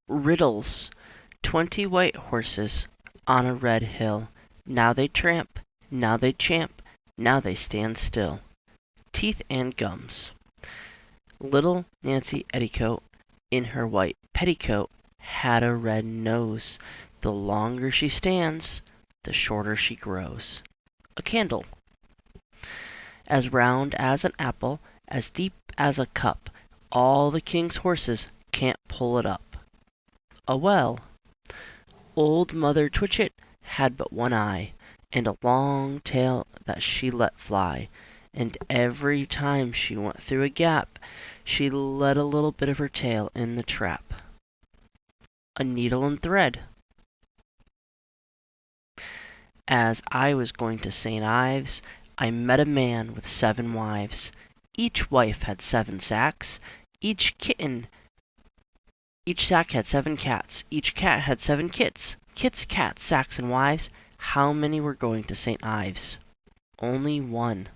Riddles. 20 white horses on a red hill. Now they tramp, now they champ, now they stand still. Teeth and gums. Little Nancy Etticoat, in her white petticoat, had a red nose. The longer she stands, the shorter she grows. A candle. As round as an apple, as deep as a cup, all the king's horses can't pull it up. A well. Old Mother Twitchit had but one eye, and a long tail that she let fly, and every time she went through a gap, she let a little bit of her tail in the trap. A needle and thread. As I was going to St. Ives, I met a man with 7 wives. Each wife had 7 sacks, each sack had 7 cats, each cat had 7 kits. Kits, cats, sacks, and wives. How many were going to St. Ives? Only 1.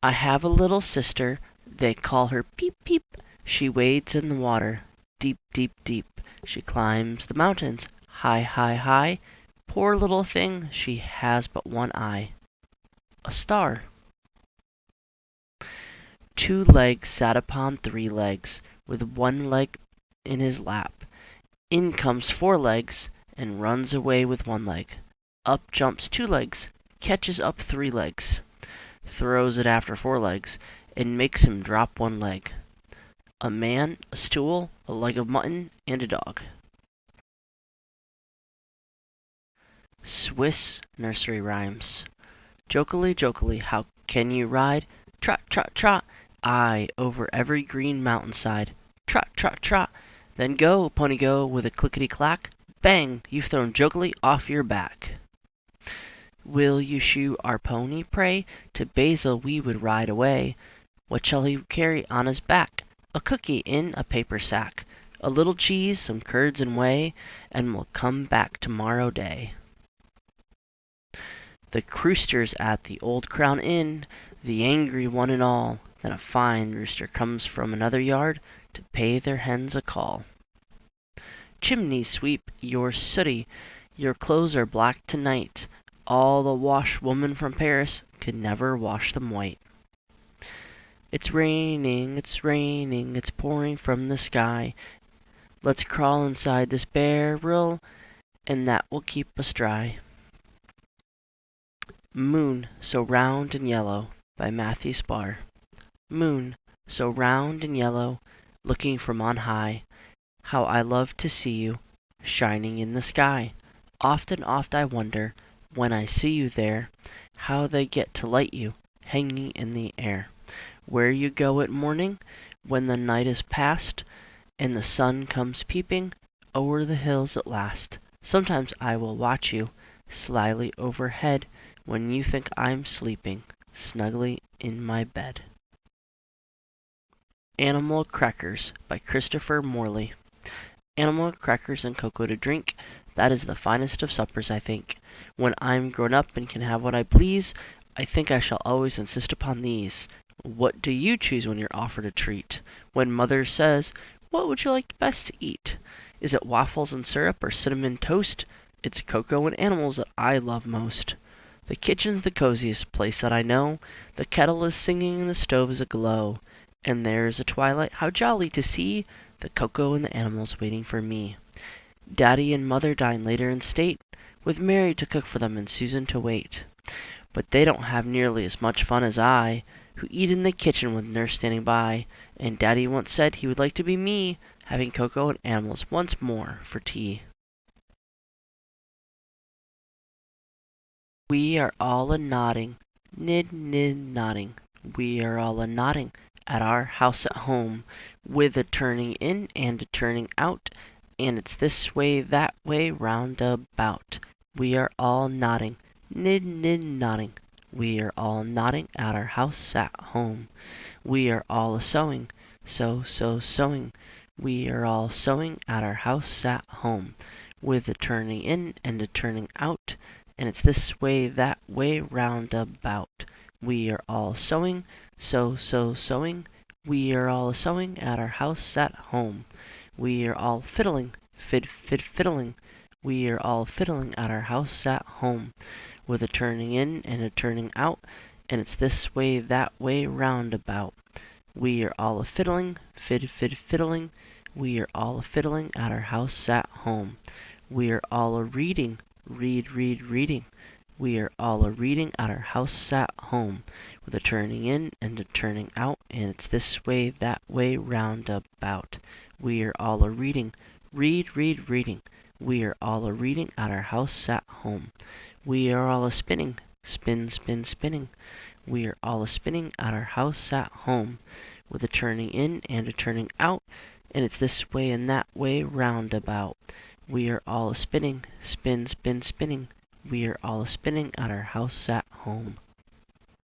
I have a little sister, they call her Peep Peep. She wades in the water, deep, deep, deep. She climbs the mountains, high, high, high. Poor little thing, she has but one eye. A star. 2 legs sat upon 3 legs, with 1 leg in his lap. In comes 4 legs, and runs away with 1 leg. Up jumps 2 legs, catches up 3 legs, throws it after 4 legs, and makes him drop 1 leg. A man, a stool, a leg of mutton, and a dog. Swiss Nursery Rhymes. Jokily, jokily, how can you ride? Trot, trot, trot, aye, over every green mountainside. Trot, trot, trot, then go, pony, go, with a clickety-clack. Bang! You've thrown jokily off your back. Will you shoe our pony, pray? To Basil we would ride away. What shall he carry on his back? A cookie in a paper sack, a little cheese, some curds and whey, and we'll come back tomorrow day. The roosters at the Old Crown Inn, the angry one and all. Then a fine rooster comes from another yard to pay their hens a call. Chimney sweep, you're sooty, your clothes are black tonight. All the washwoman from Paris could never wash them white. It's raining, it's pouring from the sky. Let's crawl inside this barrel, and that will keep us dry. Moon, so round and yellow, by Matthew Spar. Moon, so round and yellow, looking from on high, how I love to see you, shining in the sky. Oft and oft I wonder, when I see you there, how they get to light you, hanging in the air. Where you go at morning, when the night is past, and the sun comes peeping o'er the hills at last. Sometimes I will watch you, slyly overhead, when you think I'm sleeping, snugly in my bed. Animal Crackers by Christopher Morley. Animal crackers and cocoa to drink, that is the finest of suppers, I think. When I'm grown up and can have what I please, I think I shall always insist upon these. What do you choose when you're offered a treat? When mother says, "What would you like best to eat?" Is it waffles and syrup or cinnamon toast? It's cocoa and animals that I love most. The kitchen's the coziest place that I know. The kettle is singing and the stove is aglow. And there's a twilight, how jolly to see the cocoa and the animals waiting for me. Daddy and mother dine later in state, with Mary to cook for them and Susan to wait. But they don't have nearly as much fun as I, who eat in the kitchen with nurse standing by. And Daddy once said he would like to be me, having cocoa and animals once more for tea. We are all a-nodding, nid-nid-nodding. We are all a-nodding at our house at home, with a turning in and a turning out, and it's this way, that way, round about. We are all nodding, nid-nid-nodding. We are all nodding at our house at home. We are all a-sewing, sewing. We are all sewing at our house at home, with a turning in and a turning out, and it's this way, that way, round about. We are all sewing, sewing. We are all sewing at our house at home. We are all fiddling, fiddling. We are all fiddling at our house at home, with a turning in and a turning out, and it's this way, that way, round about. We are all a fiddling, fiddling. We are all a fiddling at our house at home. We are all a reading, reading. We are all a reading at our house at home, with a turning in and a turning out, and it's this way, that way, round about. We are all a reading, reading. We are all a reading at our house at home. We are all a spinning, spinning. We are all a spinning at our house at home, with a turning in and a turning out, and it's this way and that way, round about. We are all a spinning, spinning. We are all a spinning at our house at home.